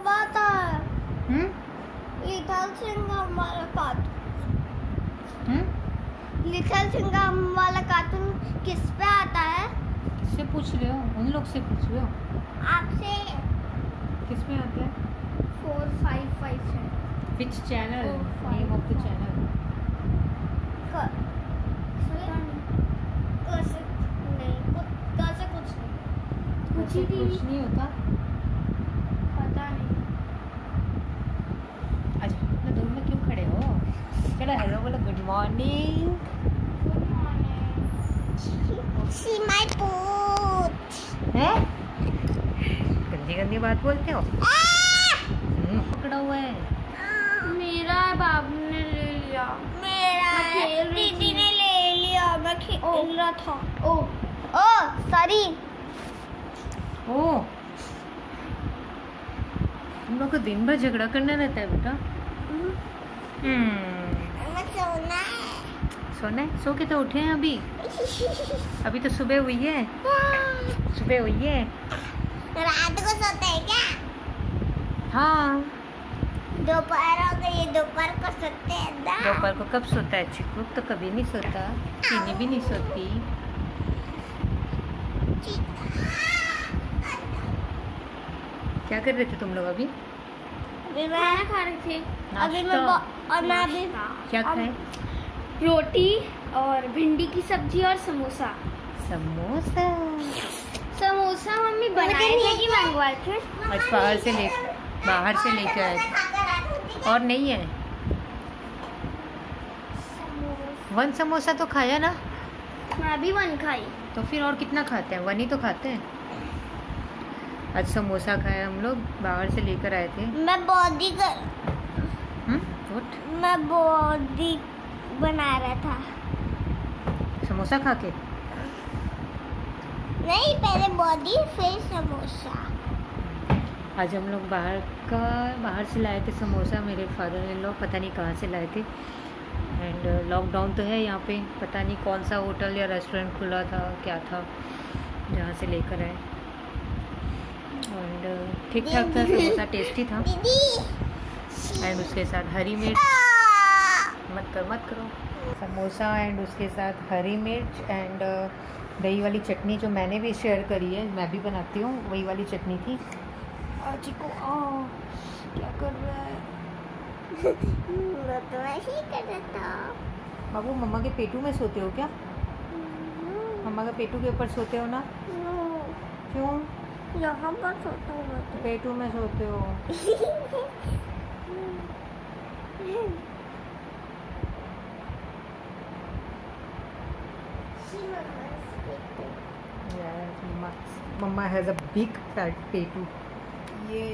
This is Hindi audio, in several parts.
कब आता है? लिटिल सिंघम वाला कार्टून। लिटिल सिंघम वाला कार्टून किस पे आता है? किससे पूछ रहे हो? उन लोग से पूछ रहे हो? आपसे। किस में आता है? 455 से। Which channel? Oh, name of the channel? कुछ नहीं होता। पता नहीं। अच्छा, इतना दूर में क्यों खड़े हो? चलो हेलो बोलो, good morning. Good morning. See my पूत। हैं? गंदी गंदी बात बोलते हो? पकड़ा हुआ है। मेरा बाबू ने ले लिया। मेरा दीदी ने ले लिया। मैं खेल रहा था। ओ सॉरी। ओ, तुम लोग को दिन भर झगड़ा करना रहता है बेटा? मैं सोना है। सोना है? सो के तो उठे हैं अभी। अभी तो सुबह हुई है। सुबह हुई है। रात को सोते हैं क्या? हाँ, दोपहर हो गई। दोपहर को सोते हैं ना? दोपहर को कब सोता है चिकू? तो कभी नहीं सोता। चीनी भी नहीं सोती। क्या कर रहे थे तुम लोग अभी? अभी मैं खा रही थी। अभी मैं और मैं अभी क्या खाए? रोटी और भिंडी की सब्जी और समोसा। समोसा? समोसा मम्मी बनाए थे कि मंगवाए थे? आज बाहर से लेके आए थे। और नहीं है? वन समोसा तो खाया ना? मैं भी वन खाई। तो फिर और कितना खाते हैं? वन ही तो खाते हैं। आज समोसा खाया हम लोग, बाहर से लेकर आए थे। मैं बॉडी व्हाट? मैं बॉडी बना रहा था। समोसा खा के? नहीं, पहले बॉडी फिर समोसा। आज हम लोग बाहर से लाए थे समोसा। मेरे फादर इन लोग पता नहीं कहाँ से लाए थे। एंड लॉकडाउन तो है यहाँ पे, पता नहीं कौन सा होटल या रेस्टोरेंट खुला था, क्या था, जहाँ से लेकर आए। एंड ठीक ठाक था समोसा, टेस्टी था। एंड उसके साथ हरी मिर्च, मत करो। समोसा एंड उसके साथ हरी मिर्च एंड दही वाली चटनी, जो मैंने भी शेयर करी है, मैं भी बनाती हूँ, वही वाली चटनी थी। चिको क्या कर रहा है? मैं तो ऐसे ही कर रहा था। बाबू, मम्मा के पेटू में सोते हो क्या? मम्मा के पेटू के ऊपर सोते हो ना? क्यों? यहाँ पर सोता हूँ मैं तो। पेटू में सोते हो? मम्मा हैज अ बिग फैट पेटू। ये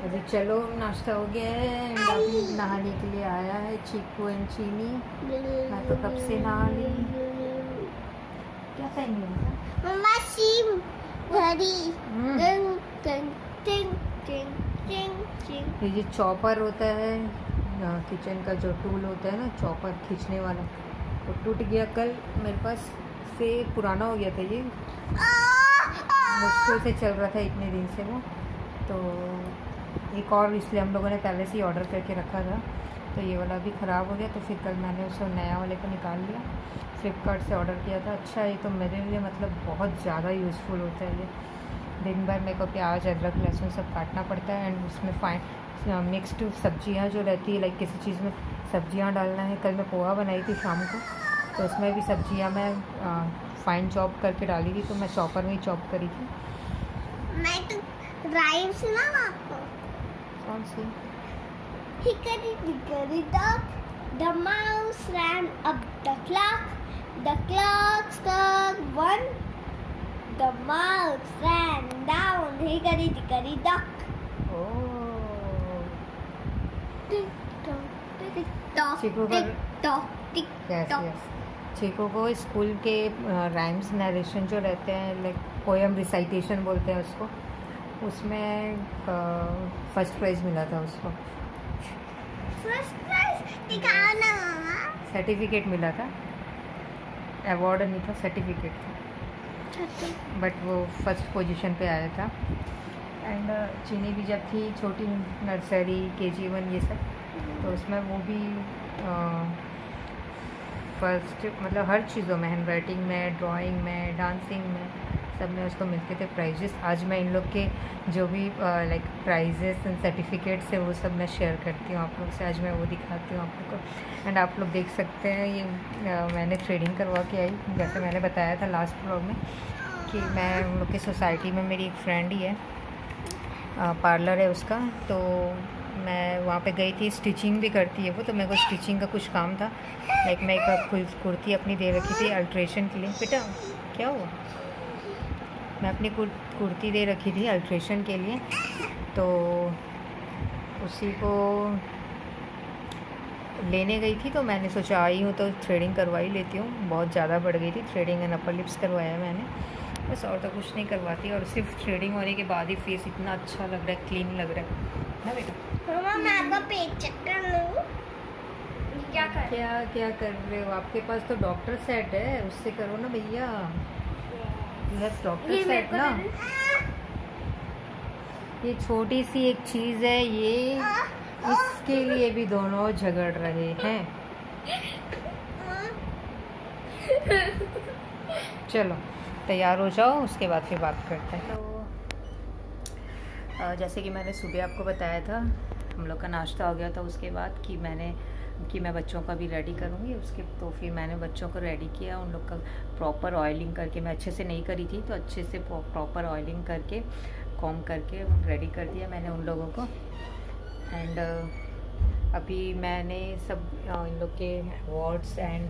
अभी चलो, नाश्ता हो गया है। अभी नहाने के लिए आया है चीकू एंड चीनी। मैं तो कब से नहा ली। क्या पहनी है? मम्मा सीम घड़ी। टिंग टिंग टिंग टिंग टिंग टिंग। ये चॉपर होता है, किचन का जो टूल होता है ना, चॉपर खींचने वाला, वो टूट गया कल मेरे पास से, पुराना हो गया था ये, मुश्किल से चल रहा था इतने दिन से वो। तो एक और इसलिए हम लोगों ने पहले से ही ऑर्डर करके रखा था, तो ये वाला भी ख़राब हो गया। तो फिर कल मैंने उसे नया वाले को निकाल लिया, फ्लिपकार्ट से ऑर्डर किया था। अच्छा, ये तो मेरे लिए मतलब बहुत ज़्यादा यूज़फुल होता है ये। दिन भर मेरे को प्याज, अदरक, लहसुन सब काटना पड़ता है। एंड उसमें मिक्स्ड सब्जियां जो रहती है, लाइक किसी चीज़ में सब्जियां डालना है। कल मैं पोहा बनाई थी शाम को, तो उसमें भी सब्जियां मैं फाइन चॉप करके डाली थी, तो मैं चॉपर में ही चॉप करी थी। मैं तो राइम सुनाऊं आपको? कौन सी? Hickory dickory dock, the mouse ran up the clock. The clock struck one. The mouse ran down. Hickory dickory dock. Oh, Tick tock, tick tock, Chiku tick tock, tick yes tock. Yes. Chiku को स्कूल के राइम्स नरेशन जो रहते हैं, लाइक पोएम रिसाइटेशन बोलते हैं उसको, उसमें फर्स्ट प्राइज़ मिला था उसको। First prize दिखाओ ना मामा। सर्टिफिकेट मिला था। अवार्ड नहीं था, सर्टिफिकेट था, बट वो फर्स्ट पोजीशन पे आया था। एंड चीनी भी जब थी छोटी, नर्सरी KG1 ये सब, तो उसमें वो भी फर्स्ट, मतलब हर चीज़ों में, हैंड राइटिंग में, ड्राइंग में, डांसिंग में, सब में उसको मिलते थे प्राइजेस। आज मैं इन लोग के जो भी लाइक प्राइजेस एंड सर्टिफिकेट्स है वो सब मैं शेयर करती हूँ आप लोग से। आज मैं वो दिखाती हूँ आप लोग को। एंड आप लोग देख सकते हैं ये मैंने थ्रेडिंग करवा के आई, जैसे मैंने बताया था लास्ट व्लॉग में कि मैं उन लोग की सोसाइटी में, मेरी एक फ्रेंड ही है, पार्लर है उसका, तो मैं वहाँ पे गई थी। स्टिचिंग भी करती है वो, तो मेरे को स्टिचिंग का कुछ काम था। लाइक मैं एक कुर्ती अपनी दे रखी थी अल्ट्रेशन के लिए। बेटा क्या हुआ? मैं अपनी कुर्ती दे रखी थी अल्ट्रेशन के लिए, तो उसी को लेने गई थी। तो मैंने सोचा आई हूँ तो थ्रेडिंग करवा ही लेती हूँ। बहुत ज़्यादा बढ़ गई थी थ्रेडिंग एंड अपर लिप्स करवाया मैंने, बस और तो कुछ नहीं करवाती। और सिर्फ थ्रेडिंग होने के बाद ही फेस इतना अच्छा लग रहा है, क्लीन लग रहा है ना बेटा। मम्मा मैं आपका पेट चेक कर लूँ? क्या कर रहे हो? आपके पास तो डॉक्टर सेट है, उससे करो ना भैया। डॉक्टर सेट ना, ये छोटी सी एक चीज़ है, ये इसके लिए भी दोनों झगड़ रहे हैं। चलो तैयार हो जाओ, उसके बाद फिर बात करते हैं। तो जैसे कि मैंने सुबह आपको बताया था, हम लोग का नाश्ता हो गया था उसके बाद कि मैं बच्चों का भी रेडी करूँगी उसके। तो फिर मैंने बच्चों को रेडी किया, उन लोग का प्रॉपर ऑयलिंग करके, मैं अच्छे से नहीं करी थी तो अच्छे से प्रॉपर ऑयलिंग करके, कॉम करके रेडी कर दिया मैंने उन लोगों को। एंड अभी मैंने सब इन लोग के अवार्ड्स एंड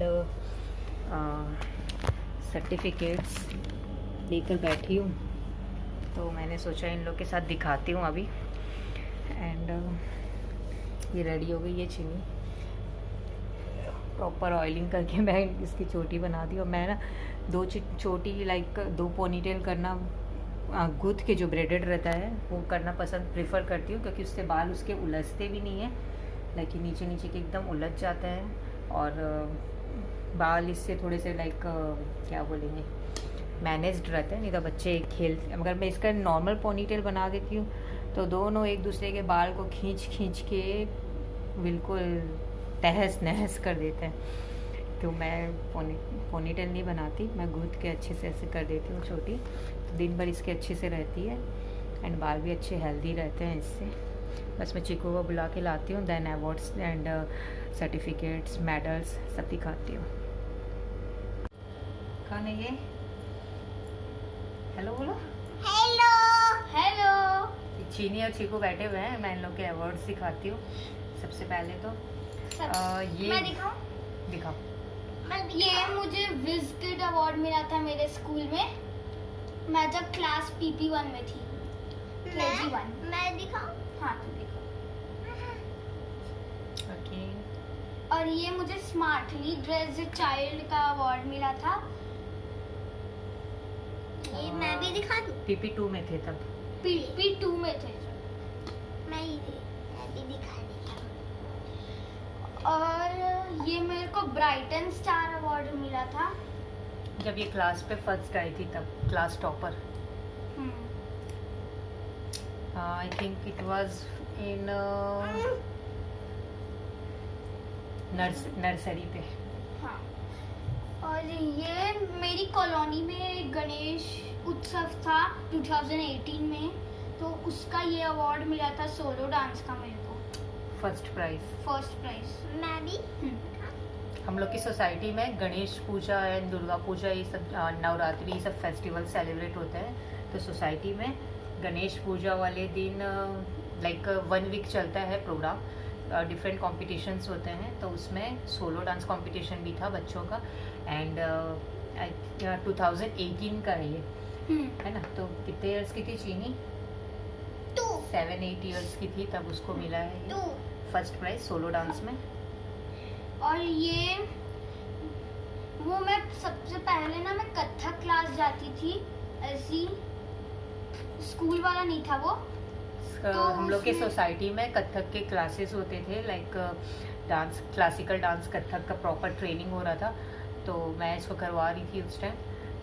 सर्टिफिकेट्स लेकर बैठी हूँ, तो मैंने सोचा इन लोग के साथ दिखाती हूँ अभी। एंड ये रेडी हो गई है चीनी, प्रॉपर ऑयलिंग करके मैं इसकी चोटी बना दी। और मैं ना दो चोटी लाइक 2 पोनीटेल करना, गूंथ के जो ब्रेडेड रहता है वो करना प्रेफर करती हूँ, क्योंकि उससे बाल उसके उलझते भी नहीं है, लेकिन नीचे नीचे के एकदम उलझ जाता है। और बाल इससे थोड़े से लाइक क्या बोलेंगे, मैनेज्ड रहता है। नहीं तो बच्चे अगर मैं इसका नॉर्मल पोनीटेल बना देती हूँ तो दोनों एक दूसरे के बाल को खींच के बिल्कुल तहस नहस कर देते हैं। तो मैं पोनीटेल नहीं बनाती, मैं गूंथ के अच्छे से ऐसे कर देती हूँ छोटी, तो दिन भर इसके अच्छे से रहती है एंड बाल भी अच्छे हेल्दी रहते हैं इससे। बस मैं चिको को बुला के लाती हूँ, then awards and certificates, medals सब दिखाती हूँ। कौन है ये? हेलो बोलो। Hello hello. चीनी और चीकू बैठे हुए हैं, मैं इन लोग के अवार्ड्स दिखाती हूँ। सबसे पहले तो ये मैं दिखाऊं? दिखाओ। ये मुझे विजिटेड अवार्ड मिला था मेरे स्कूल में, मैं जब क्लास PP1 में थी। KG1। मैं दिखाऊं? हाँ तुम दिखाओ। ओके। और ये मुझे स्मार्टली ड्रेस्ड चाइल्ड का अवार्ड मिला था। ये मैं भी दिखा दूं? PP2 में थे तब। PP2 में थे मैं भी दिखा देता हूँ। और ये मेरे को ब्राइटन स्टार अवार्ड मिला था जब ये क्लास पे फर्स्ट आई थी, तब class topper. I think it was in nursery पे। हाँ। और ये मेरी कॉलोनी में गणेश उत्सव था 2018 में, तो उसका ये अवार्ड मिला था सोलो डांस का मेरे को, फर्स्ट प्राइज। मैं भी। हम लोग की सोसाइटी में गणेश पूजा एंड दुर्गा पूजा, ये सब नवरात्रि, ये सब फेस्टिवल सेलिब्रेट होते हैं। तो सोसाइटी में गणेश पूजा वाले दिन लाइक 1 वीक चलता है प्रोग्राम, डिफरेंट कॉम्पिटिशन्स होते हैं। तो उसमें सोलो डांस कॉम्पिटिशन भी था बच्चों का। एंड 2018 का है ये, है ना। तो कितने इयर्स की थी चीनी? 7-8 इयर्स की थी तब उसको मिला है ये फर्स्ट प्राइज सोलो डांस में। और ये वो मैं सबसे पहले ना मैं कथक क्लास जाती थी, ऐसी स्कूल वाला नहीं था वो। तो हम लोग के सोसाइटी में कथक के क्लासेस होते थे, like dance, classical dance, Kathak का प्रॉपर ट्रेनिंग हो रहा था। तो मैं इसको करवा रही थी उस टाइम।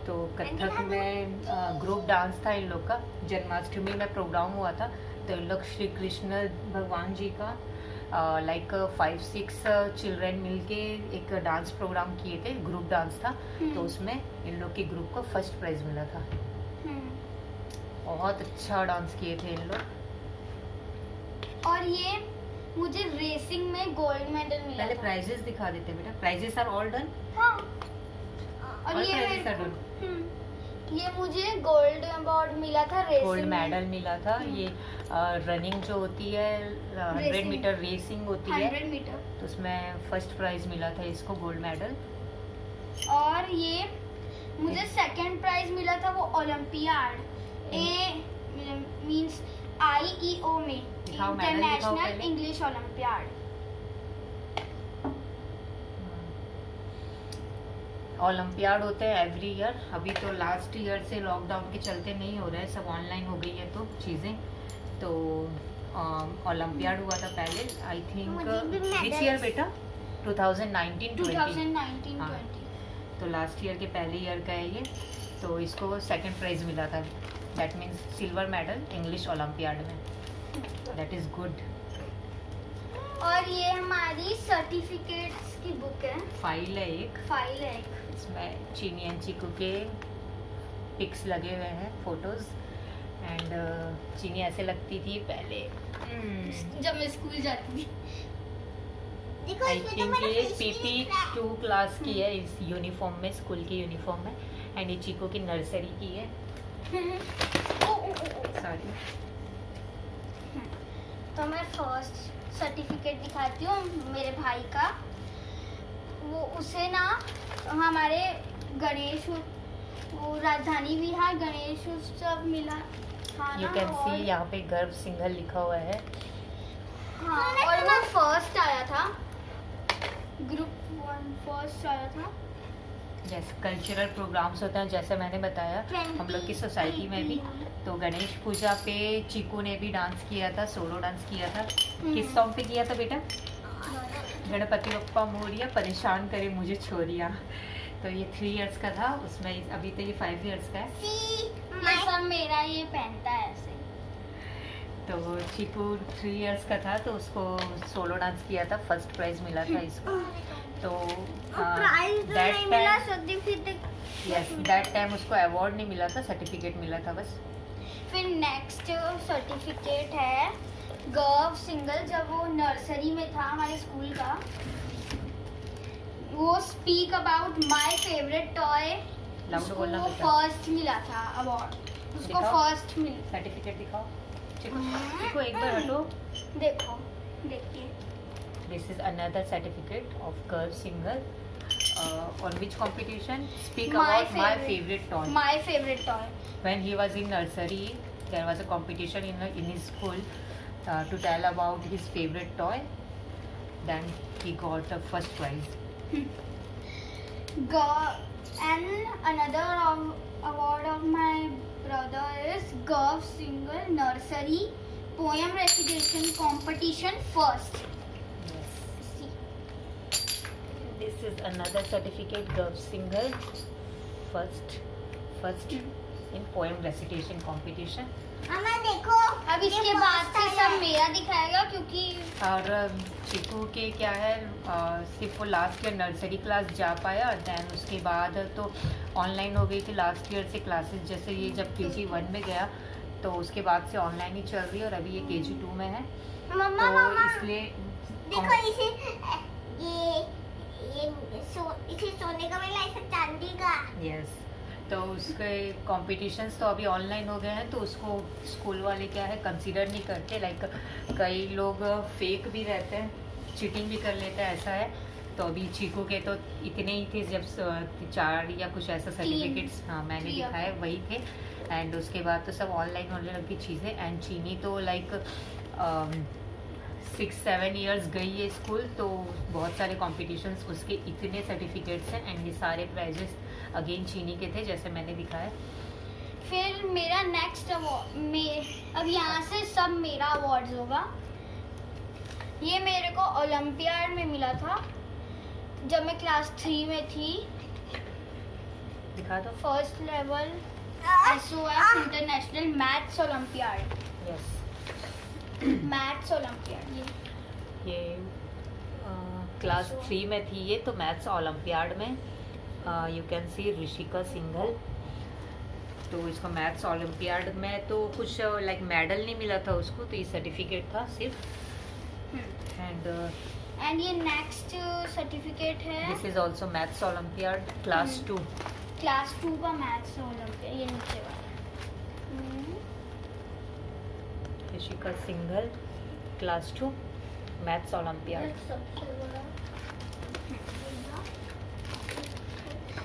तो कथक में ग्रुप डांस था इन लोग का। जन्माष्टमी में प्रोग्राम हुआ था, तो इन लोग श्री कृष्ण भगवान जी का लाइक 5-6 चिल्ड्रेन मिलके एक डांस प्रोग्राम किए थे, ग्रुप डांस था। तो उसमें इन लोग के ग्रुप को फर्स्ट प्राइज मिला था। बहुत अच्छा डांस किए थे इन लोग। और ये मुझे रेसिंग में गोल्ड मेडल मिला पहले था। प्राइजेस दिखा देते बेटा। Prizes are all done. हाँ। और All ये prizes are done. ये मुझे गोल्ड अवार्ड मिला था रेसिंग गोल्ड में। मेडल मिला था। ये रनिंग जो होती है 100 Racing. मीटर रेसिंग होती है, 100 मीटर। तो उसमें फर्स्ट प्राइज मिला था इसको, गोल्ड मेडल। और ये मुझे सेकंड प्राइज मिला था वो ओलंपियाड मींस IEO में, दिखाओ, medal दिखाओ इंटरनेशनल पहले। English olympiad. ओलंपियाड होते हैं एवरी ईयर। अभी तो लास्ट ईयर से लॉकडाउन के चलते नहीं हो रहा है, सब ऑनलाइन हो गई है तो चीज़ें। तो ओलंपियाड हुआ था पहले, आई थिंक मुझे भी दिस medals। ईयर बेटा 2019-20। 2019-20। हाँ। तो लास्ट ईयर के पहले ईयर का है ये। तो इसको सेकंड प्राइज मिला था, that means silver medal English olympiad में। That is good. और ये हमारी सर्टिफिकेट्स की बुक है, फाइल है एक, फाइल है एक। इसमें चीनी एंड चीकू के पिक्स लगे हुए हैं, फोटोज। एंड चीनी ऐसे लगती थी पहले, जब मैं स्कूल जाती थी। आई थिंक ये PP2 क्लास की है इस यूनिफॉर्म में, स्कूल की यूनिफॉर्म में। एंड ये चीकू की नर्सरी की है। सॉरी। तो मैं फर्स्ट सर्टिफिकेट दिखाती हूँ मेरे भाई का। वो उसे ना हमारे गणेश, वो राजधानी विहार गणेश उत्सव मिला था यू ना। कैन सी और- यहाँ पे गर्व सिंगल लिखा हुआ है। हाँ, और वो फर्स्ट आया था, ग्रुप 1 फर्स्ट आया था। जैसे कल्चरल प्रोग्राम्स होते हैं, जैसे मैंने बताया हम लोग की सोसाइटी में भी। तो गणेश पूजा पे चीकू ने भी डांस किया था, सोलो डांस किया था। किस सॉन्ग पे किया था बेटा? गणपति बप्पा मोरिया परेशान करे मुझे छोरिया। तो ये 3 इयर्स का था उसमें, अभी तो ये 5 इयर्स का है। ये सब मेरा ये पहनता है ऐसे। तो चीकू 3 इयर्स का था तो उसको सोलो डांस किया था, फर्स्ट प्राइज मिला था इसको। तो प्राइज that नहीं मिला, time- certificate. Yes, that time उसको अवार्ड नहीं मिला था, सर्टिफिकेट मिला था बस। फिर नेक्स्ट सर्टिफिकेट है गर्व सिंगल, जब वो नर्सरी में था हमारे स्कूल का। वो speak about my favourite toy, loud बोलना उसको बेटा। फर्स्ट मिला था अवार्ड, उसको दिखाओ। फर्स्ट मिला। सर्टिफिकेट दिखाओ चीकू, एक बार हटो। देखो, देखिए। This is another certificate of Curve Single. On which competition? Speak about my favorite toy. My favourite toy. When he was in nursery, there was a competition in his school to tell about his favorite toy. Then he got the first prize. And another award of my brother is Gov Single Nursery Poem Recitation Competition first. Yes. See. This is another certificate, Curve Single, first in poem recitation competition. अम्मा देखो, अब इसके बाद से सब मेरा दिखाएगा क्योंकि और चीकू के क्या है, सिर्फ वो लास्ट ईयर नर्सरी क्लास जा पाया। दैन उसके बाद तो ऑनलाइन हो गई थी लास्ट ईयर से क्लासेस। जैसे ये जब KG1 में गया तो उसके बाद से ऑनलाइन ही चल रही है, और अभी ये KG2 में है। मम्मा तो मम्मा इसलिए देखो इसे, इसे सोने का मिला, इसे चांदी का। यस, तो उसके कॉम्पिटिशन्स तो अभी ऑनलाइन हो गए हैं, तो उसको स्कूल वाले क्या है कंसीडर नहीं करते। लाइक कई लोग फेक भी रहते हैं, चीटिंग भी कर लेते हैं, ऐसा है। तो अभी चीकू के तो इतने ही थे, जब 4 या कुछ ऐसा सर्टिफिकेट्स हाँ मैंने दिखाए वही थे। एंड उसके बाद तो सब ऑनलाइन होने लगी चीज़ें। एंड चीनी तो लाइक 6-7 इयर्स गई है स्कूल, तो बहुत सारे कॉम्पिटिशन्स, उसके इतने सर्टिफिकेट्स हैं। एंड ये सारे प्राइजेस अगेन चीनी के थे, जैसे मैंने दिखाया। फिर मेरा नेक्स्ट अवार्ड में, अब यहाँ से सब मेरा अवार्ड्स होगा। ये मेरे को ओलंपियाड में मिला था जब मैं क्लास 3 में थी। दिखा दो। First level SOF international maths olympiad. Yes, maths olympiad ये क्लास 3 में थी ये, तो मैथ्स ओलंपियाड में you can see Rishika Singhal. तो इसको मैथ्स ओलंपियाड में तो कुछ लाइक मेडल नहीं मिला था उसको, तो ये सर्टिफिकेट था सिर्फ। एंड ये नेक्स्ट सर्टिफिकेट है, this is also maths olympiad class 2। Class 2 का मैथ्स ओलंपियाड, ये नीचे वाला। Rishika Singhal class 2 maths olympiad.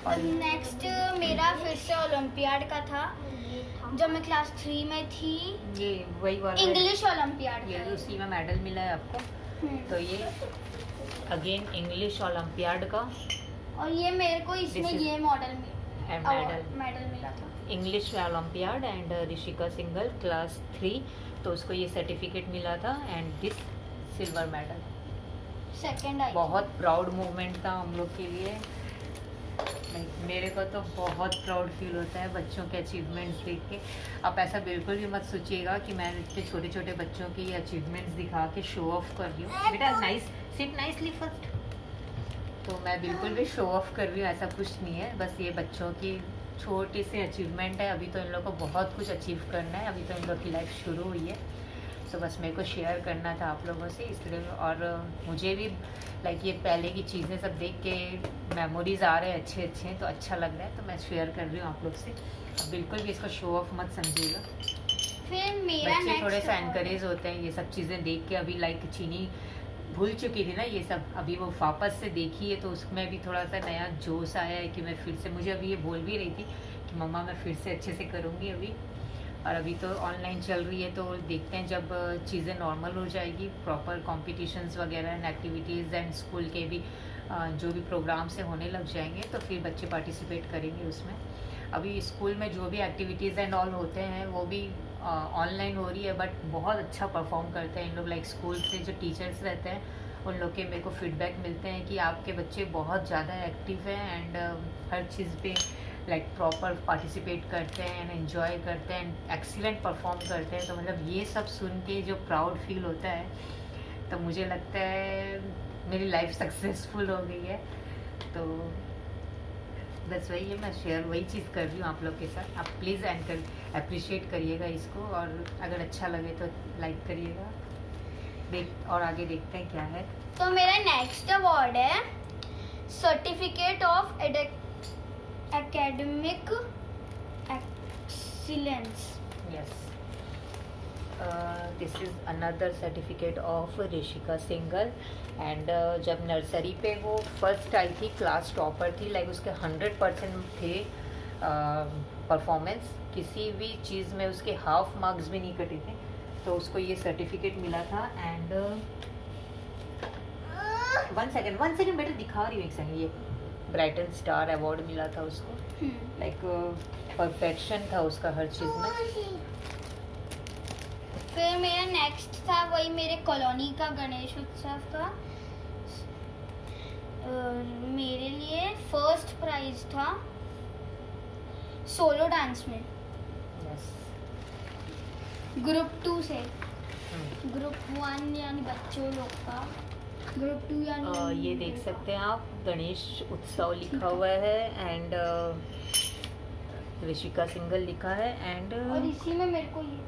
और नेक्स्ट मेरा फिर से ओलंपियाड का था जब मैं क्लास 3 में थी, ये वही वाला इंग्लिश ओलंपियाड ये का। उसी में मेडल मिला है आपको। तो ये अगेन इंग्लिश ओलंपियाड का और ये मेरे को इसमें This is ये मॉडल मेडल, मेडल मिला था। English olympiad and Rishika Singhal class 3, तो उसको ये सर्टिफिकेट मिला था and this silver medal. Second आई। बहुत प्राउड मोमेंट था हम लोग के लिए। मेरे को तो बहुत प्राउड फील होता है बच्चों के अचीवमेंट्स देख के। आप ऐसा बिल्कुल भी मत सोचिएगा कि मैं इतने छोटे छोटे बच्चों की अचीवमेंट्स दिखा के शो ऑफ कर रही हूँ। बेटा नाइस, सिट नाइसली फर्स्ट। तो मैं बिल्कुल भी शो ऑफ कर रही हूँ, ऐसा कुछ नहीं है। बस ये बच्चों की छोटी सी अचीवमेंट है। अभी तो इन लोग को बहुत कुछ अचीव करना है, अभी तो इन लोग की लाइफ शुरू हुई है। तो बस मेरे को शेयर करना था आप लोगों से इसलिए। और मुझे भी लाइक ये पहले की चीज़ें सब देख के मेमोरीज आ रहे हैं अच्छे अच्छे, तो अच्छा लग रहा है, तो मैं शेयर कर रही हूँ आप लोग से। बिल्कुल भी इसको शो ऑफ मत समझिएगा। फिर मेरा बच्चे थोड़े सा नेक्स्ट एनकरेज होते हैं ये सब चीज़ें देख के। अभी लाइक चीनी भूल चुकी थी ना ये सब, अभी वो वापस से देखी है तो उसमें भी थोड़ा सा नया जोश आया है कि मैं फिर से, मुझे अभी ये बोल भी रही थी कि मम्मा मैं फिर से अच्छे से करूँगी अभी। और अभी तो ऑनलाइन चल रही है, तो देखते हैं जब चीज़ें नॉर्मल हो जाएगी, प्रॉपर कॉम्पिटिशन्स वगैरह एंड एक्टिविटीज़ एंड स्कूल के भी जो भी प्रोग्राम से होने लग जाएंगे, तो फिर बच्चे पार्टिसिपेट करेंगे उसमें। अभी स्कूल में जो भी एक्टिविटीज़ एंड ऑल होते हैं वो भी ऑनलाइन हो रही है, बट बहुत अच्छा परफॉर्म करते हैं इन लोग। लाइक स्कूल से जो टीचर्स रहते हैं उन लोग के मेरे को फीडबैक मिलते हैं कि आपके बच्चे बहुत ज़्यादा एक्टिव हैं एंड हर चीज़ पे लाइक प्रॉपर पार्टिसिपेट करते हैं एंड एंजॉय करते हैं एंड एक्सीलेंट परफॉर्म करते हैं। तो मतलब ये सब सुन के जो प्राउड फील होता है, तो मुझे लगता है मेरी लाइफ सक्सेसफुल हो गई है। तो बस वही है, मैं शेयर वही चीज़ कर रही हूँ आप लोग के साथ। आप प्लीज़ अप्रिशिएट करिएगा इसको, और अगर अच्छा लगे तो लाइक करिएगा। और आगे देखते हैं क्या है। तो मेरा नेक्स्ट अवार्ड है certificate of academic excellence. Yes, this is another certificate of Rishika Singhal. And जब नर्सरी पे वो फर्स्ट आई थी, क्लास टॉपर थी, लाइक उसके 100% थे परफॉर्मेंस, किसी भी चीज़ में उसके हाफ मार्क्स भी नहीं कटे थे, तो उसको ये सर्टिफिकेट मिला था। एंड वन सेकेंड बेटा दिखा रही हूँ एक सेकेंड। ये ब्राइटन स्टार अवार्ड मिला था उसको। लाइक परफेक्शन था उसका हर चीज़ में। फिर मेरा नेक्स्ट था वही मेरे कॉलोनी का गणेश उत्सव का। मेरे लिए फर्स्ट प्राइज था सोलो डांस में, यस, ग्रुप 2 से। ग्रुप 1 यानी बच्चों लोग का, ग्रुप 2 यानी ये देख सकते हैं आप, गणेश उत्सव लिखा हुआ है एंड ऋषिका सिंघल लिखा है एंड और इसी में मेरे को ये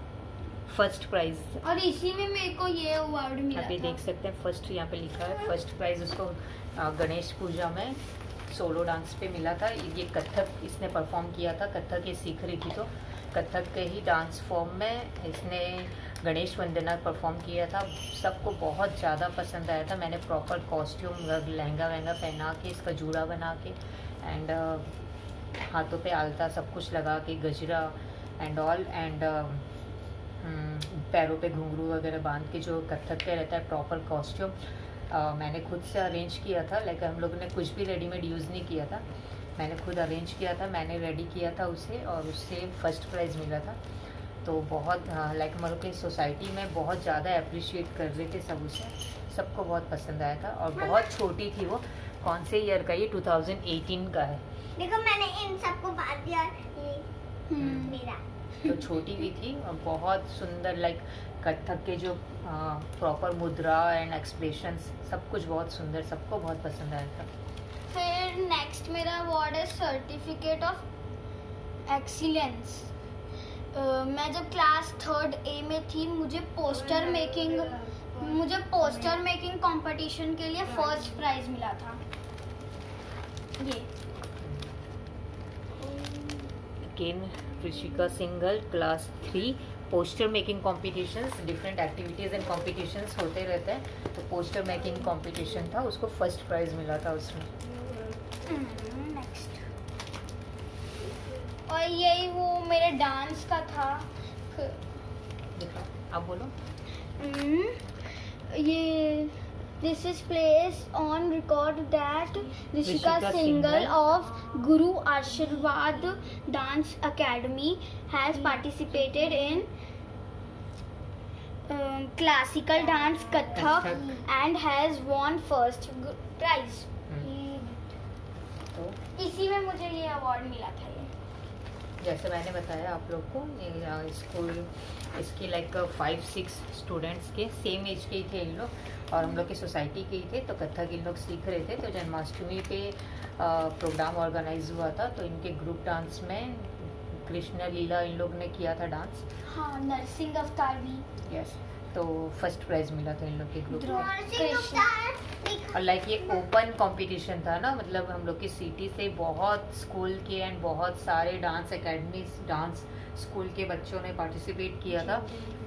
फर्स्ट प्राइज। और इसी में मेरे को ये अवार्ड मिला आप ये था। देख सकते हैं फर्स्ट यहाँ पे लिखा है, फर्स्ट प्राइज उसको गणेश पूजा में सोलो डांस पे मिला था। ये कथक इसने परफॉर्म किया था, कथक ये सीख रही थी, तो कथक के ही डांस फॉर्म में इसने गणेश वंदना परफॉर्म किया था। सबको बहुत ज़्यादा पसंद आया था। मैंने प्रॉपर कॉस्ट्यूम लहंगा वहंगा पहना के, इसका जूड़ा बना के एंड हाथों पे आलता सब कुछ लगा के, गजरा एंड ऑल, एंड पैरों पे घुंघरू वगैरह बांध के जो कथक का रहता है प्रॉपर कॉस्ट्यूम, मैंने खुद से अरेंज किया था। लाइक हम लोगों ने कुछ भी रेडीमेड यूज़ नहीं किया था, मैंने खुद अरेंज किया था, मैंने रेडी किया था उसे, और उससे फर्स्ट प्राइज़ मिला था। तो बहुत लाइक हम लोग की सोसाइटी में बहुत ज़्यादा अप्रिशिएट कर रहे थे सब उसे, सबको बहुत पसंद आया था। और बहुत छोटी थी वो, कौन से ईयर का? ये 2018 का है। देखो मैंने इन सबको बांध दिया, ये मेरा। तो छोटी भी थी और बहुत सुंदर, लाइक कथक के जो प्रॉपर मुद्रा एंड एक्सप्रेशंस सब कुछ बहुत सुंदर, सबको बहुत पसंद आया था। फिर नेक्स्ट मेरा अवार्ड है सर्टिफिकेट ऑफ एक्सीलेंस। मैं जब क्लास 3rd A में थी, मुझे पोस्टर मेकिंग कंपटीशन के लिए फर्स्ट प्राइज मिला था। ये again Rishika Singhal, class 3, poster making competitions, different activities and competitions होते रहते हैं। तो पोस्टर मेकिंग कॉम्पिटिशन था, उसको फर्स्ट प्राइज मिला था उसमें। नेक्स्ट, और यही वो मेरे डांस का था। देखो आप बोलो। ये this is place on record that Rishika Rishika Singhal Singhal of Guru Ashirwad dance academy has participated in classical dance Kathak and has won first prize. तो इसी में मुझे ये अवार्ड मिला था। ये जैसे मैंने बताया आप लोग को, ये स्कूल इसकी लाइक 5-6 स्टूडेंट्स के सेम एज के ही थे इन लोग, और हम लोग की सोसाइटी के ही थे। तो कथक इन लोग सीख रहे थे। तो जन्माष्टमी पे प्रोग्राम ऑर्गेनाइज हुआ था, तो इनके ग्रुप डांस में कृष्ण लीला इन लोग ने किया था डांस। हाँ, नरसिंह अवतार भी। यस, तो फर्स्ट प्राइज मिला था इन लोग के ग्रुप में। कृष्ण। और लाइक ये ओपन कंपटीशन था ना, मतलब हम लोग की सिटी से बहुत स्कूल के एंड बहुत सारे डांस एकेडमी, डांस स्कूल के बच्चों ने पार्टिसिपेट किया था।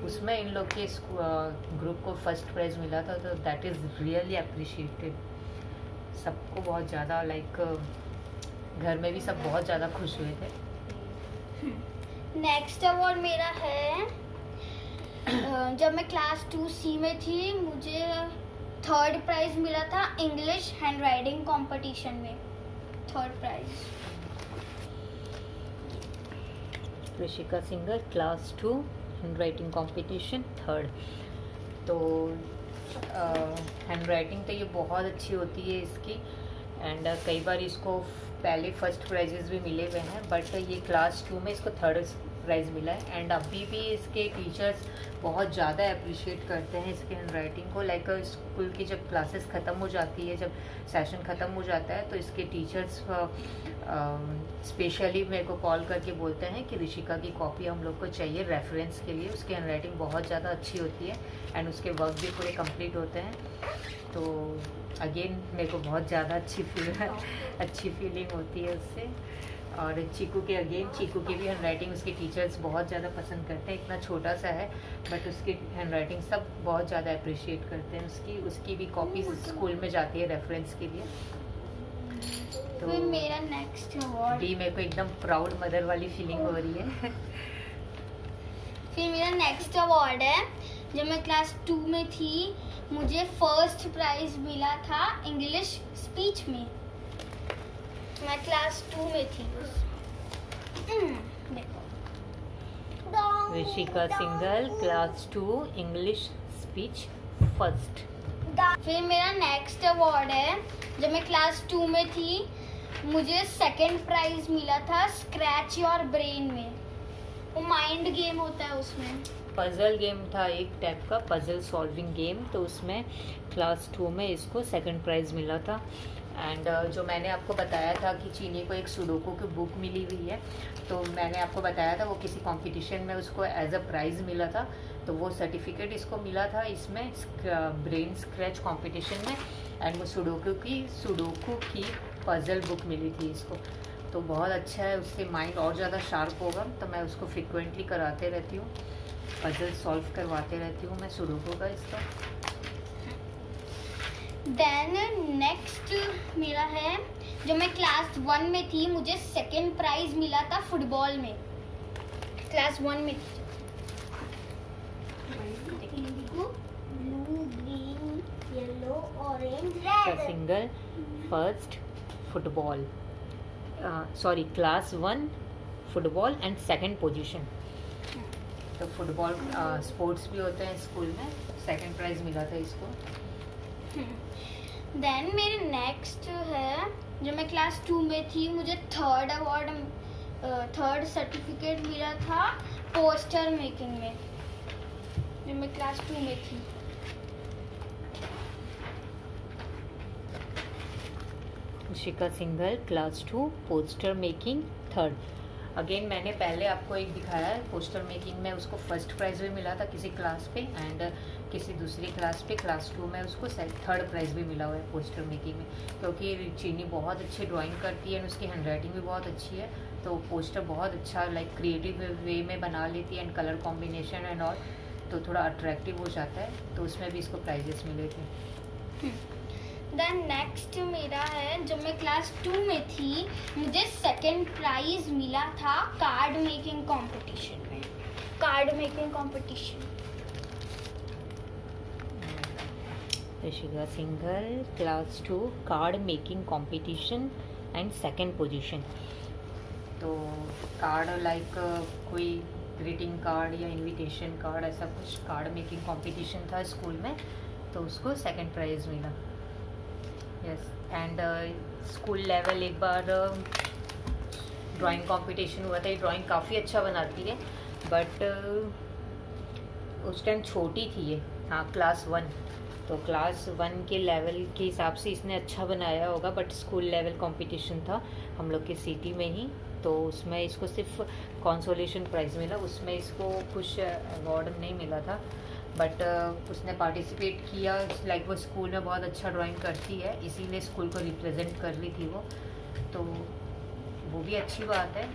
उसमें इन लोग के ग्रुप को फर्स्ट प्राइज मिला था। तो दैट इज़ रियली अप्रिशिएटेड। सबको बहुत ज़्यादा लाइक घर में भी सब बहुत ज़्यादा खुश हुए थे। नेक्स्ट अवार्ड मेरा है जब मैं क्लास 2C में थी, मुझे 3rd प्राइज मिला था इंग्लिश हैंड राइटिंग कॉम्पिटिशन में। 3rd prize. Rishika Singhal, class 2, hand writing competition 3rd। तो हैंड राइटिंग तो ये बहुत अच्छी होती है इसकी, एंड कई बार इसको पहले फर्स्ट प्राइजेस भी मिले हुए हैं, बट ये क्लास 2 में इसको 3rd प्राइज़ मिला है। एंड अभी भी इसके टीचर्स बहुत ज़्यादा अप्रिशिएट करते हैं इसके हैंड राइटिंग को। लाइक स्कूल की जब क्लासेस ख़त्म हो जाती है, जब सेशन ख़त्म हो जाता है, तो इसके टीचर्स स्पेशली मेरे को कॉल करके बोलते हैं कि ऋषिका की कॉपी हम लोग को चाहिए रेफरेंस के लिए। उसकी हैंड राइटिंग बहुत ज़्यादा अच्छी होती है एंड उसके वर्क भी पूरे कंप्लीट होते हैं। तो अगेन मेरे को बहुत ज़्यादा अच्छी फीलिंग होती है उससे। और चीकू के चीकू की भी हैंड राइटिंग उसके टीचर्स बहुत ज़्यादा पसंद करते हैं। इतना छोटा सा है बट उसकी हैंड राइटिंग सब बहुत ज़्यादा अप्रिशिएट करते हैं। उसकी भी कॉपीज स्कूल में जाती है रेफरेंस के लिए। तो फिर मेरा नेक्स्ट अवार्ड भी मेरे को एकदम प्राउड मदर वाली फीलिंग हो रही है। फिर मेरा नेक्स्ट अवार्ड है जब मैं क्लास 2 में थी, मुझे फर्स्ट प्राइज मिला था इंग्लिश स्पीच में। मैं क्लास 2 में थी। देखो, Rishika Singhal, class 2, English speech first. फिर मेरा नेक्स्ट अवार्ड है जब मैं क्लास 2 में थी, मुझे सेकंड प्राइज मिला था स्क्रैच योर ब्रेन में। वो माइंड गेम होता है, उसमें पजल गेम था, एक टाइप का पजल सॉल्विंग गेम। तो उसमें क्लास 2 में इसको सेकंड प्राइज़ मिला था। एंड जो मैंने आपको बताया था कि चीनी को एक सुडोकू की बुक मिली हुई है, तो मैंने आपको बताया था वो किसी कंपटीशन में उसको एज अ प्राइज़ मिला था। तो वो सर्टिफिकेट इसको मिला था इसमें ब्रेन स्क्रैच कंपटीशन में। एंड वो सुडोकू की पजल बुक मिली थी इसको। तो बहुत अच्छा है, उससे माइंड और ज़्यादा शार्प होगा। तो मैं उसको फ्रिक्वेंटली कराते रहती हूँ, पजल सॉल्व करवाते रहती हूँ मैं सुडोकू का इसका। देन नेक्स्ट मेरा है जब मैं क्लास 1 में थी, मुझे सेकंड प्राइज मिला था फुटबॉल में। क्लास 1 में थी। Blue, green, yellow, orange, red. Single first football, sorry class 1 football and second position. तो फुटबॉल स्पोर्ट्स भी होते हैं स्कूल में, सेकंड प्राइज मिला था इसको। देन मेरे नेक्स्ट है, जब मैं क्लास 2 में थी मुझे थर्ड सर्टिफिकेट मिला था पोस्टर मेकिंग में, जब मैं क्लास 2 में थी। Rishika Singhal class 2 poster making third. Again मैंने पहले आपको एक दिखाया है पोस्टर मेकिंग में, उसको फर्स्ट प्राइज़ भी मिला था किसी क्लास पे, एंड किसी दूसरी क्लास पे क्लास 2 में उसको थर्ड प्राइज़ भी मिला हुआ है पोस्टर मेकिंग में, क्योंकि चीनी बहुत अच्छी ड्राइंग करती है और उसकी हैंडराइटिंग भी बहुत अच्छी है, तो पोस्टर बहुत अच्छा लाइक क्रिएटिव वे में बना लेती है, and colour combination and all, तो थोड़ा अट्रैक्टिव हो जाता है, तो उसमें भी इसको प्राइजेस मिले थे। देन नेक्स्ट मेरा है, जब मैं क्लास 2 में थी मुझे सेकंड प्राइज मिला था कार्ड मेकिंग कंपटीशन में। Card making competition. Rishika Singhal class 2 card making competition and second position. तो कार्ड लाइक कोई ग्रीटिंग कार्ड या इनविटेशन कार्ड, ऐसा कुछ कार्ड मेकिंग कंपटीशन था स्कूल में, तो उसको सेकंड प्राइज़ मिला। यस, एंड स्कूल लेवल एक बार ड्राइंग कंपटीशन हुआ था। ये ड्राइंग काफ़ी अच्छा बनाती है, बट उस टाइम छोटी थी ये, हाँ क्लास 1, तो क्लास 1 के लेवल के हिसाब से इसने अच्छा बनाया होगा, बट स्कूल लेवल कंपटीशन था हम लोग के सिटी में ही, तो उसमें इसको सिर्फ कंसोलेशन प्राइज़ मिला, उसमें इसको कुछ अवार्ड नहीं मिला था, बट उसने पार्टिसिपेट किया, लाइक वो स्कूल में बहुत अच्छा ड्राइंग करती है, इसीलिए स्कूल को रिप्रेजेंट कर रही थी वो, तो वो भी अच्छी बात है,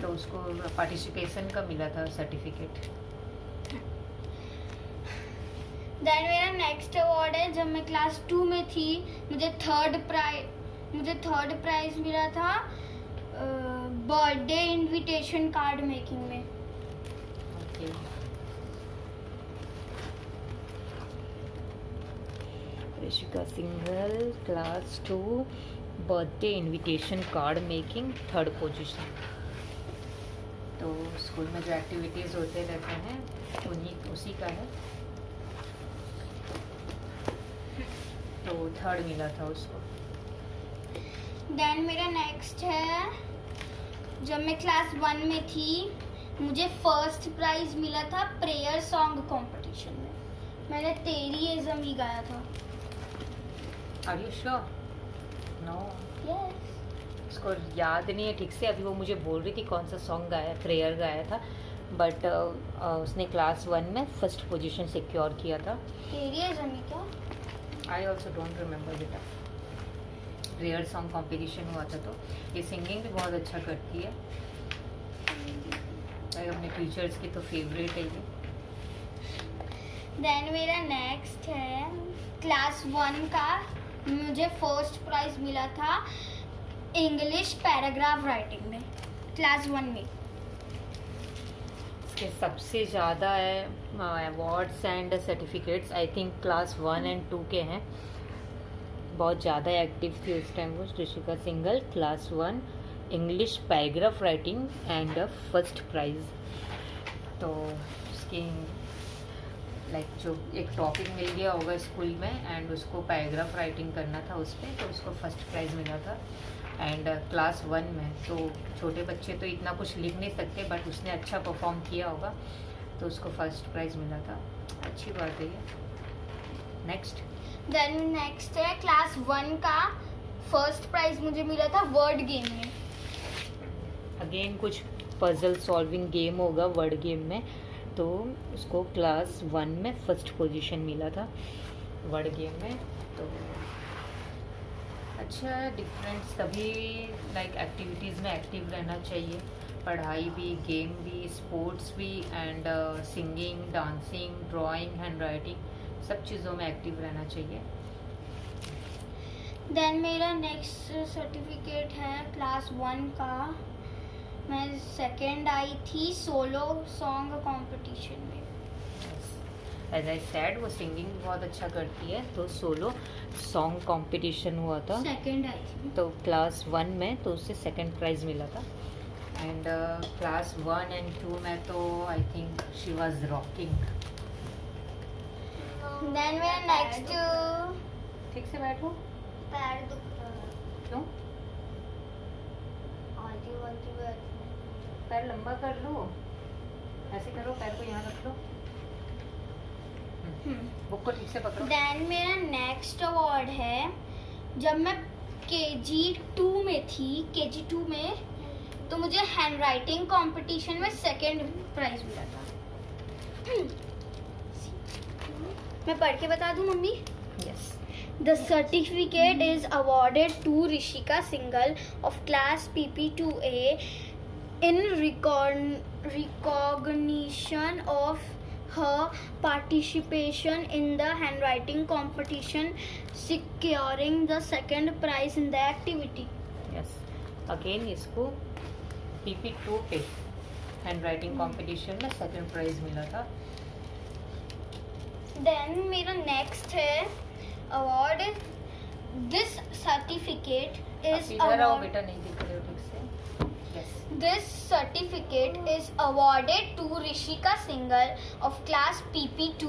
तो उसको पार्टिसिपेशन का मिला था सर्टिफिकेट। देन मेरा नेक्स्ट अवार्ड है, जब मैं क्लास 2 में थी मुझे थर्ड प्राइज मिला था बर्थडे इनविटेशन कार्ड मेकिंग में। Okay, Rishika Singhal class 2 birthday invitation card making third position. तो स्कूल में जो एक्टिविटीज़ होते रहते हैं उसी का है, तो थर्ड मिला था उसको। देन मेरा नेक्स्ट है, जब मैं क्लास 1 में थी मुझे फर्स्ट प्राइज मिला था प्रेयर सॉन्ग कंपटीशन में, मैंने तेरी ये ज़मीं गाया था। Are you sure? No, yes. उसको याद नहीं है ठीक से, अभी वो मुझे बोल रही थी कौन सा सॉन्ग गाया, प्रेयर गाया था, बट उसने क्लास 1 में फर्स्ट पोजीशन सिक्योर किया था। तेरी ये ज़मीं क्या? आई ऑल्सो डोंट रिमेम्बर बेटा, प्रेयर सॉन्ग कॉम्पिटिशन हुआ था, तो ये सिंगिंग भी बहुत अच्छा करती है, अपने टीचर्स की तो फेवरेट है ये। देन मेरा नेक्स्ट है, क्लास 1 का मुझे फर्स्ट प्राइज मिला था इंग्लिश पैराग्राफ राइटिंग में, क्लास 1 में। इसके सबसे ज़्यादा awards and certificates I think class 1 and 2 के हैं, बहुत ज़्यादा एक्टिव थी उस टाइम वो। Rishika Singhal class 1 English paragraph writing and first prize. तो उसकी लाइक जो एक टॉपिक मिल गया होगा स्कूल में, एंड उसको पैराग्राफ राइटिंग करना था उस पर, तो उसको फर्स्ट प्राइज़ मिला था। एंड क्लास 1 में तो छोटे बच्चे तो इतना कुछ लिख नहीं सकते, बट उसने अच्छा परफॉर्म किया होगा, तो उसको फर्स्ट प्राइज़ मिला था, अच्छी बात है ये। नेक्स्ट, देन नेक्स्ट है, क्लास 1 का फर्स्ट प्राइज मुझे मिला था वर्ड गेम में। अगेन कुछ पजल सॉल्विंग गेम होगा वर्ड गेम में, तो उसको क्लास 1 में फर्स्ट पोजीशन मिला था वर्ड गेम में। तो अच्छा, डिफरेंट सभी लाइक एक्टिविटीज़ में एक्टिव रहना चाहिए, पढ़ाई भी, गेम भी, स्पोर्ट्स भी, and singing, dancing, drawing, hand writing, सब चीज़ों में एक्टिव रहना चाहिए। देन मेरा नेक्स्ट सर्टिफिकेट है क्लास 1 का, मैं सेकंड आई थी सोलो सॉन्ग कंपटीशन में। एज आई सेड वो सिंगिंग बहुत अच्छा करती है, तो सोलो सॉन्ग कंपटीशन हुआ था, सेकंड आई थी। तो क्लास 1 में तो उससे सेकंड प्राइज़ मिला था। एंड क्लास 1 एंड 2 में तो I think she was rocking. Then मेरा नेक्स्ट ठीक से बैठो। पैर दुख रहा है। क्यों? आधी वाली बैठना। पैर लंबा कर लो, ऐसे करो, पैर को यहाँ रख लो। बुक को ठीक से पकड़ो। देन मेरा नेक्स्ट अवार्ड है, जब मैं KG2 में थी, KG2 में, तो मुझे हैंड राइटिंग कॉम्पिटिशन में सेकंड प्राइज मिला था। मैं पढ़ के बता दूं mummy? Yes. The certificate is awarded to Rishika Singhal of class PP2A in recognition of her participation in the handwriting competition, securing the second prize in the activity. Yes. Again इसको PP2 पे हैंड राइटिंग कॉम्पिटिशन में सेकंड प्राइज मिला था। Then मेरा नेक्स्ट है अवार्ड, दिस सर्टिफिकेट इज इधर आओ बेटा, नहीं दिख रहे हो ठीक से। Yes. This certificate is awarded to Rishika Singhal of class PP2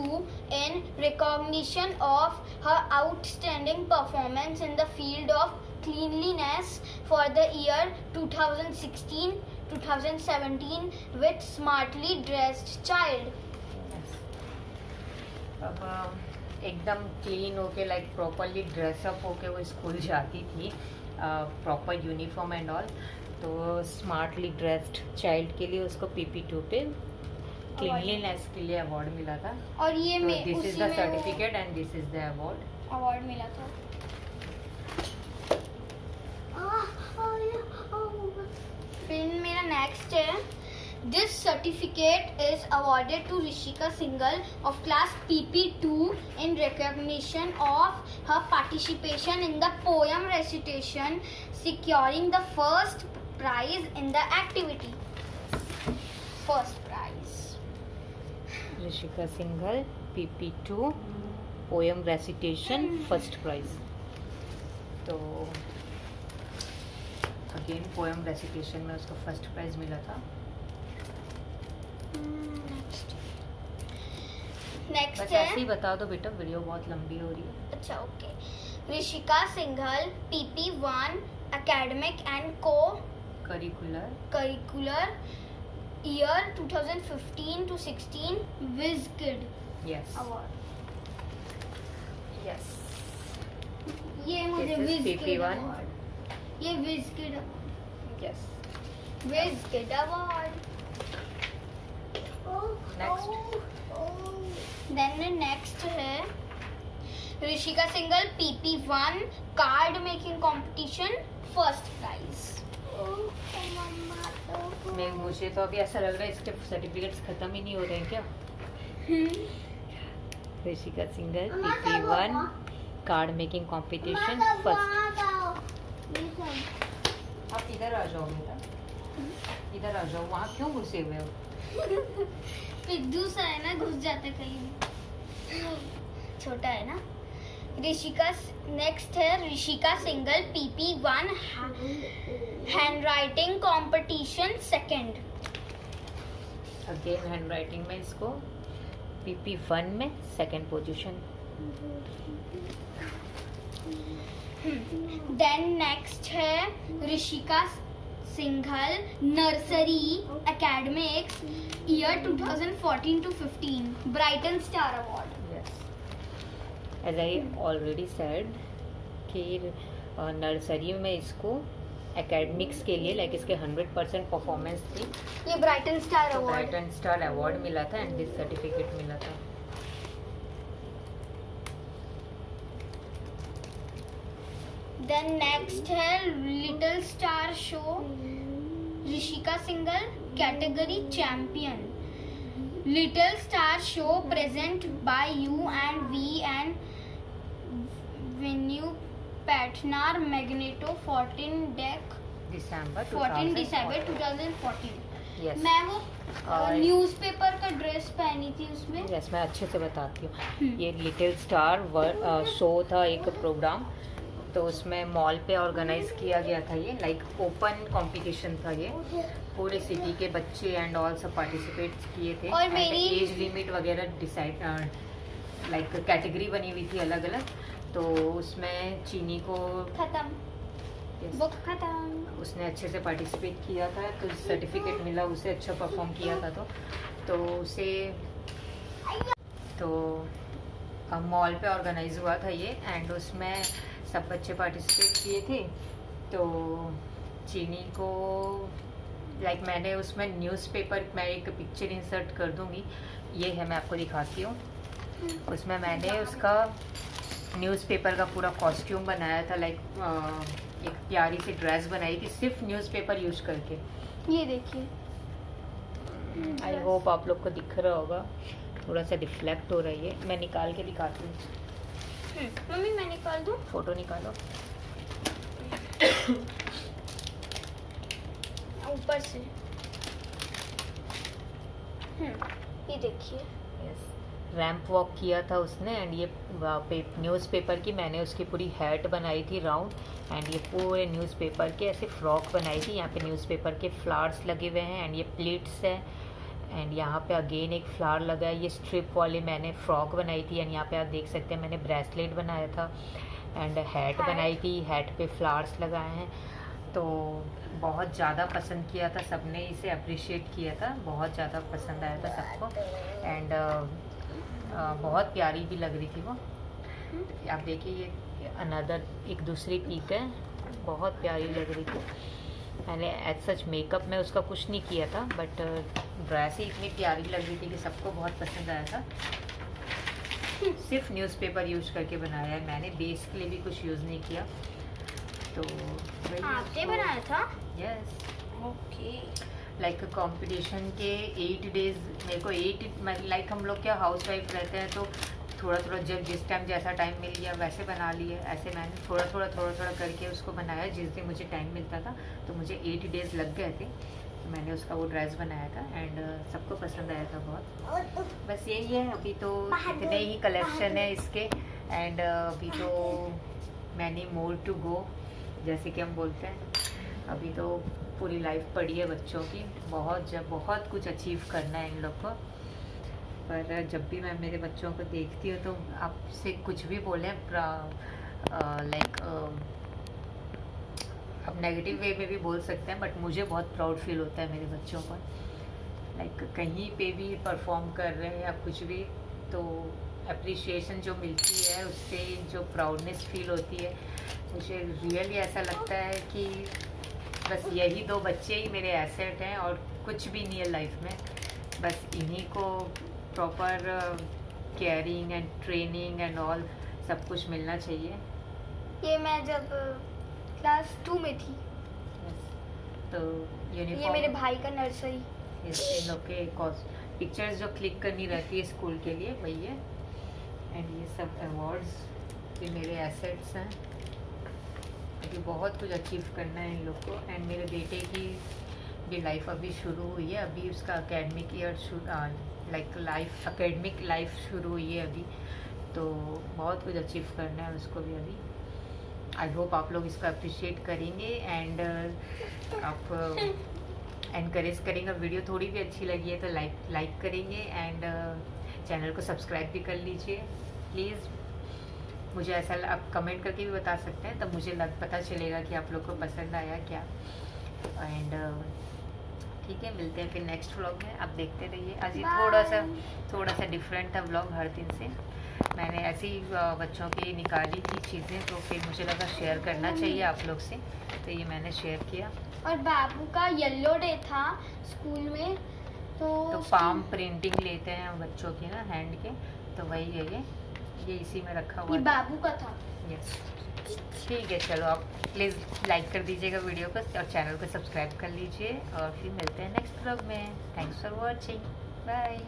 in recognition of her outstanding performance in the field of cleanliness for the year 2016-2017 with Smartly Dressed Child. अब एकदम क्लीन होके, लाइक प्रॉपरली ड्रेसअप होके वो स्कूल जाती थी, प्रॉपर यूनिफॉर्म एंड ऑल। तो स्मार्टली ड्रेस्ड चाइल्ड के लिए उसको PP2 पे क्लीनलीनेस के लिए अवार्ड मिला था। और ये मैं दिस इज उसी द में certificate and this is the award. Award मिला था। फिर मेरा नेक्स्ट है, this certificate is awarded to Rishika Singhal of class PP2 in recognition of her participation in the poem recitation, securing the first prize in the activity. First prize Rishika Singhal PP2 poem recitation first prize. तो अगेन पोएम रेसिटेशन में उसको फर्स्ट प्राइज मिला था। नेक्स्ट बस है, ऐसे ही बता दो बेटा, वीडियो बहुत लंबी हो रही है। अच्छा okay, Rishika Singhal PP1 academic and co curricular year 2015-16 whiz kid yes award. Yes. ये मुझे This is whiz kid PP1. Award, ये whiz kid yes. Award. Next. Then next है Rishika Singhal PP1 card making competition first prize. मुझे तो अभी ऐसा लग रहा है इसके सर्टिफिकेट्स खत्म ही नहीं हो रहे हैं क्या। Rishika Singhal PP1 card making competition first. आप इधर आ जाओ बेटा, इधर आ जाओ, वहाँ क्यों घुसे हुए हो। पिद्दू सा है ना, घुस जाते कहीं भी, छोटा है ना। ऋषिका नेक्स्ट है Rishika Singhal PP1 hand writing competition second. Again hand writing में इसको PP1 में सेकंड पोजीशन। देन नेक्स्ट है Rishika Singhal nursery academics year 2014-15 Brighton star award. As I already said कि नर्सरी में इसको एकेडमिक्स के लिए, लाइक इसके 100% परफॉर्मेंस थी, ये Brighton star award. Brighton star award मिला था एंड दिस सर्टिफिकेट मिला था। देन नेक्स्ट है little star show Rishika Singhal category champion. Little star show present by U and V and venue partner Magneto 14 दिसंबर 2014। यस। मैं वो और- न्यूज़पेपर का ड्रेस पहनी थी उसमें। यस, मैं अच्छे से बताती हूँ। ये लिटिल स्टार शो था, एक प्रोग्राम, तो उसमें मॉल पे ऑर्गेनाइज किया गया था। ये लाइक ओपन कंपटीशन था, ये पूरे सिटी के बच्चे एंड ऑल सब पार्टिसिपेट किए थे। और मेरी- एज लिमिट वगैरह डिसाइड, लाइक कैटेगरी बनी हुई थी अलग अलग। तो उसमें चीनी को खत्म, yes, बुक खत्म। उसने अच्छे से पार्टिसिपेट किया था तो सर्टिफिकेट मिला उसे, अच्छा परफॉर्म किया था तो उसे तो मॉल पे ऑर्गेनाइज हुआ था ये, एंड उसमें सब बच्चे पार्टिसिपेट किए थे। तो चीनी को लाइक मैंने उसमें न्यूज़पेपर, मैं एक पिक्चर इंसर्ट कर दूंगी, ये है, मैं आपको दिखाती हूँ। उसमें मैंने उसका न्यूज़पेपर का पूरा कॉस्ट्यूम बनाया था, लाइक एक प्यारी सी ड्रेस बनाई थी सिर्फ न्यूज़पेपर यूज करके। ये देखिए, आई होप आप लोग को दिख रहा होगा, थोड़ा सा रिफ्लेक्ट हो रही है, मैं निकाल के दिखाती हूँ। मम्मी मैं निकाल दूँ? फोटो निकालो। ऊपर से। ये देखिए, रैंप वॉक किया था उसने, एंड ये न्यूज़पेपर की मैंने उसकी पूरी हैट बनाई थी राउंड, एंड ये पूरे न्यूज़पेपर के ऐसे फ्रॉक बनाई थी। यहाँ पे न्यूज़पेपर के फ्लावर्स लगे हुए हैं, एंड ये प्लीट्स है, एंड यहाँ पे अगेन एक फ्लावर लगा है। ये स्ट्रिप वाली मैंने फ्रॉक बनाई थी, एंड यहाँ पे आप देख सकते हैं मैंने ब्रेसलेट बनाया था, एंड हैट बनाई थी, हैट पे फ्लावर्स लगाए हैं। तो बहुत ज़्यादा पसंद किया था सबने, इसे अप्रिशिएट किया था, बहुत ज़्यादा पसंद आया था सबको, एंड बहुत प्यारी भी लग रही थी वो। आप देखिए ये अनदर एक दूसरी पीक है, बहुत प्यारी लग रही थी। मैंने एज सच मेकअप में उसका कुछ नहीं किया था, बट ड्रेस ही इतनी प्यारी लग रही थी कि सबको बहुत पसंद आया था। सिर्फ न्यूज़पेपर यूज करके बनाया है मैंने, बेस के लिए भी कुछ यूज़ नहीं किया। तो आपने बनाया था? Yes, okay. लाइक कंपटीशन के 8 डेज मेरे को 8 लाइक हम लोग क्या हाउस वाइफ रहते हैं तो थोड़ा थोड़ा जब जिस टाइम जैसा टाइम मिल गया वैसे बना लिए, ऐसे मैंने थोड़ा थोड़ा करके उसको बनाया। जिस दिन मुझे टाइम मिलता था तो मुझे 8 डेज लग गए थे, तो मैंने उसका वो ड्रेस बनाया था, एंड सबको पसंद आया था बहुत। बस यही है, अभी तो इतने ही कलेक्शन है इसके, एंड अभी तो मैनी मोर टू गो, जैसे कि हम बोलते हैं। अभी तो पूरी लाइफ पड़ी है बच्चों की, बहुत कुछ अचीव करना है इन लोग को। पर जब भी मैं मेरे बच्चों को देखती हूँ तो आपसे कुछ भी बोलें, लाइक अब नेगेटिव वे में भी बोल सकते हैं, बट मुझे बहुत प्राउड फील होता है मेरे बच्चों पर। लाइक कहीं पे भी परफॉर्म कर रहे हैं या कुछ भी, तो अप्रिशिएशन जो मिलती है उससे जो प्राउडनेस फील होती है, मुझे रियली ऐसा लगता है कि बस यही 2 बच्चे ही मेरे एसेट हैं और कुछ भी नहीं है लाइफ में। बस इन्हीं को proper caring and training and all सब कुछ मिलना चाहिए। ये मैं जब क्लास 2 में थी, तो यूनिफॉर्म, ये मेरे भाई का नर्सरी। इन लोग के पिक्चर्स जो क्लिक करनी रहती है स्कूल के लिए वही है, एंड ये सब अवार्ड्स ये मेरे एसेट्स हैं। अभी बहुत कुछ अचीव करना है इन लोग को, एंड मेरे बेटे की भी लाइफ अभी शुरू हुई है। अभी उसका academic year life academic life शुरू हुई है अभी, तो बहुत कुछ अचीव करना है उसको भी अभी। आई होप आप लोग इसको अप्रिशिएट करेंगे, एंड आप एनकरेज करेंगे। वीडियो थोड़ी भी अच्छी लगी है तो लाइक करेंगे, एंड चैनल को सब्सक्राइब भी कर लीजिए प्लीज़। मुझे ऐसा आप कमेंट करके भी बता सकते हैं, तब मुझे पता चलेगा कि आप लोग को पसंद आया क्या। एंड ठीक है, मिलते हैं फिर नेक्स्ट व्लॉग में, आप देखते रहिए। आज ये थोड़ा सा डिफरेंट था व्लॉग हर दिन से। मैंने ऐसे ही बच्चों की निकाली थी चीज़ें, तो फिर मुझे लगा शेयर करना चाहिए आप लोग से, तो ये मैंने शेयर किया। और बाबू का येलो डे था स्कूल में, तो पाम प्रिंटिंग लेते हैं बच्चों की ना हैंड के, तो वही है ये इसी में रखा हुआ ये है। बाबू का था। यस, ठीक है, चलो आप प्लीज़ लाइक कर दीजिएगा वीडियो को और चैनल को सब्सक्राइब कर लीजिए, और फिर मिलते हैं नेक्स्ट व्लॉग में। Thanks for watching, bye.